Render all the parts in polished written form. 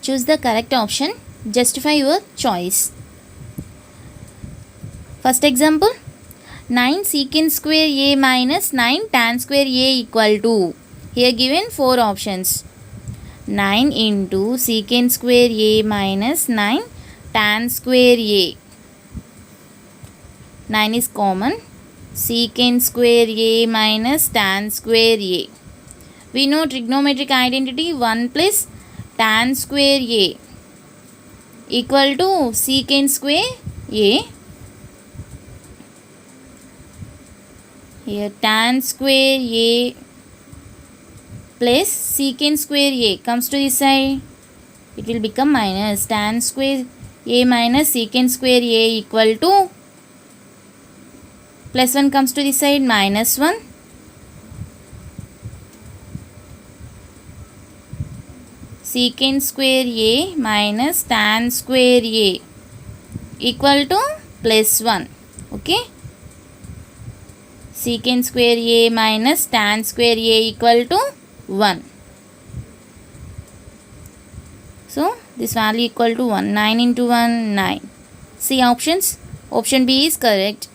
Choose the correct option. Justify your choice. First example, 9 secant square a minus 9 tan square a equal to. Here given 4 options. 9 into secant square a minus 9 tan square a. 9 is common. Secant square a minus tan square a. We know trigonometric identity 1 plus tan square a equal to secant square a. Here tan square a plus secant square a comes to this side. It will become minus tan square a minus secant square a equal to plus 1 comes to this side, minus 1. Secant square a minus tan square a equal to plus 1. Okay. Secant square a minus tan square a equal to 1. So this value equal to 1. 9 into 1, 9. See options. Option B is correct.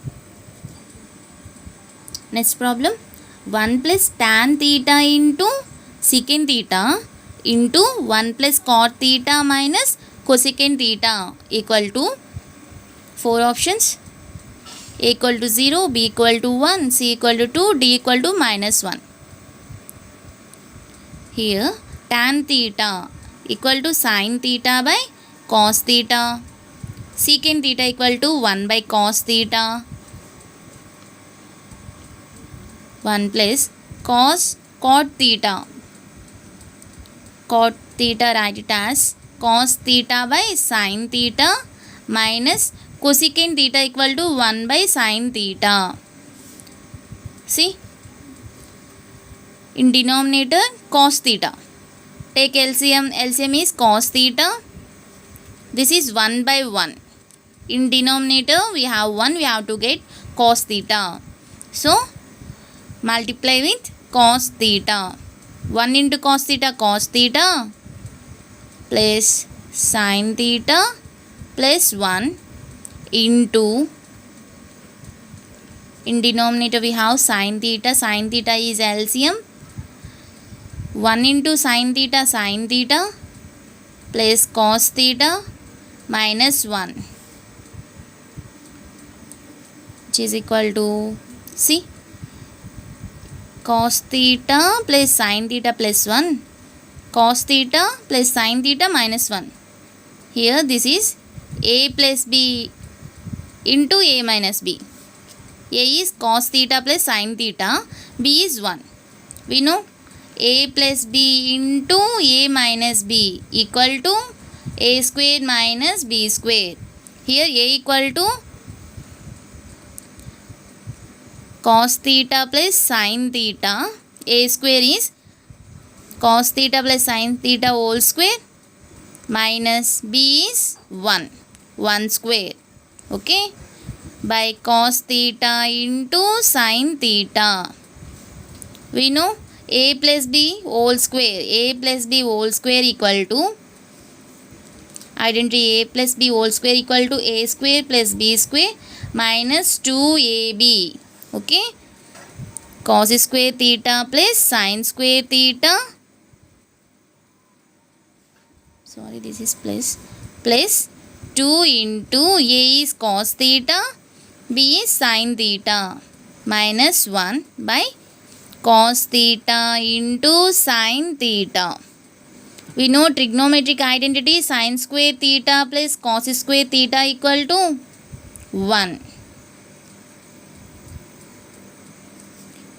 Next problem. 1 plus tan theta into secant theta into 1 plus cot theta minus cosecant theta equal to 4 options. A equal to 0, B equal to 1, C equal to 2, D equal to minus 1. Here tan theta equal to sin theta by cos theta. Secant theta equal to 1 by cos theta. 1 plus cot theta. Cot theta, write it as cos theta by sin theta minus cosecant theta equal to 1 by sin theta. See, in denominator cos theta. Take LCM. LCM is cos theta. This is 1 by 1. In denominator we have 1. We have to get cos theta. So multiply with cos theta. 1 into cos theta plus sin theta plus 1 into, in denominator we have sin theta is LCM. 1 into sin theta plus cos theta minus 1, which is equal to, see, cos theta plus sin theta plus 1, cos theta plus sin theta minus 1. Here this is a plus b into a minus b. A is cos theta plus sin theta, b is 1. We know a plus b into a minus b equal to a square minus b square. Here a equal to cos theta plus sin theta. A square is cos theta plus sin theta whole square minus b is 1 square. Okay. By cos theta into sin theta. We know a plus b whole square. A plus b whole square equal to, identity a plus b whole square equal to a square plus b square minus 2ab. Okay. Cos square theta plus sin square theta. Sorry, this is plus 2 into a is cos theta, b is sin theta minus 1 by cos theta into sin theta. We know trigonometric identity sin square theta plus cos square theta equal to 1.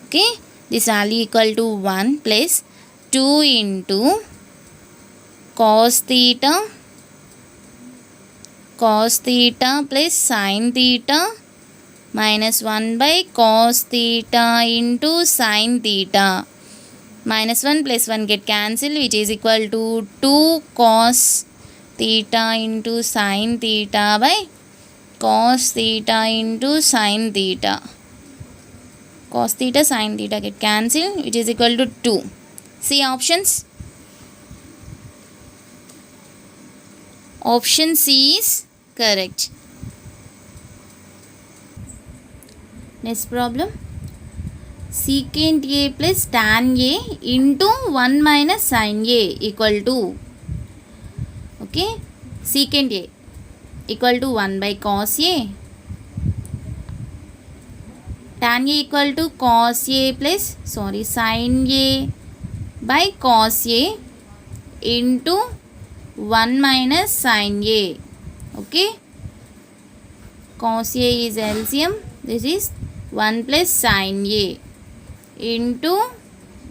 Okay, this value equal to 1 plus 2 into cos theta plus sin theta minus 1 by cos theta into sin theta. Minus 1 plus 1 get cancelled, which is equal to 2 cos theta into sin theta by cos theta into sin theta. Cos theta sin theta get cancelled, which is equal to 2. See options. Option C is correct. Next problem. Secant A plus tan A into 1 minus sin A equal to, okay, secant A equal to 1 by cos A, tan A equal to cos A plus sin A by cos A into 1 minus sin A. Okay, cos A is LCM. This is 1 plus sin A into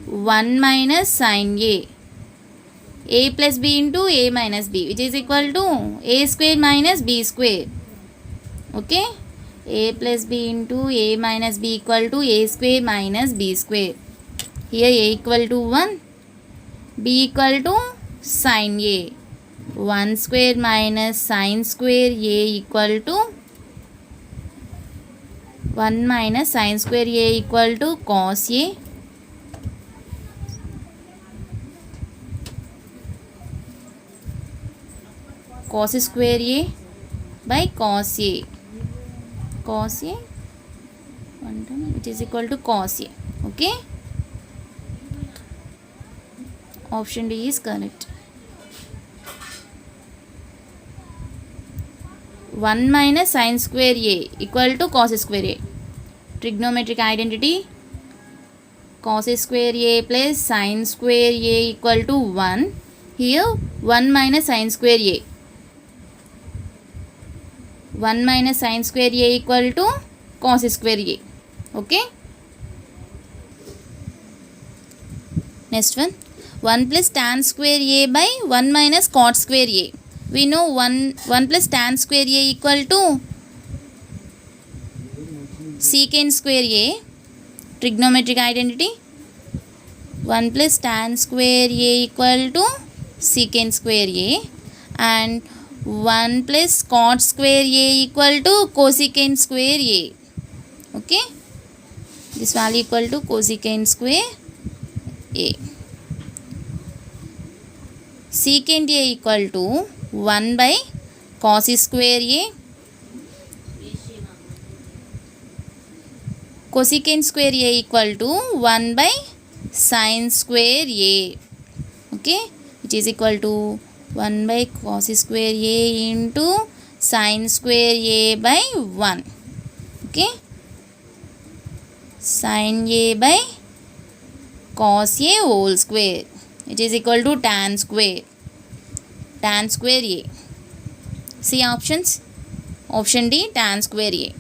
1 minus sin A plus B into A minus B, which is equal to A square minus B square. Okay, A plus B into A minus B equal to A square minus B square. Here A equal to 1, B equal to sin A. 1 square minus sin square A equal to 1 minus sin square A equal to cos A. Cos square A by cos A. Cos A, one term, which is equal to cos A. Okay. Option D is correct. 1 minus sin square A equal to cos square A. Trigonometric identity. Cos square A plus sin square A equal to 1. Here 1 minus sin square A. 1 minus sin square A equal to cos square A. Okay. Next one. 1 plus tan square A by 1 minus cot square A. We know 1 plus tan square A equal to secant square A. Trigonometric identity. 1 plus tan square A equal to secant square A, and 1 plus cot square A equal to cosecant square A. Okay, this value equal to cosecant square A. Secant A equal to 1 by cos square A, cosecant square A equal to 1 by sin square A. Okay, which is equal to 1 by cos square A into sin square A by 1. Okay, sin A by cos A whole square, which is equal to tan square A. See options. Option D, tan square A.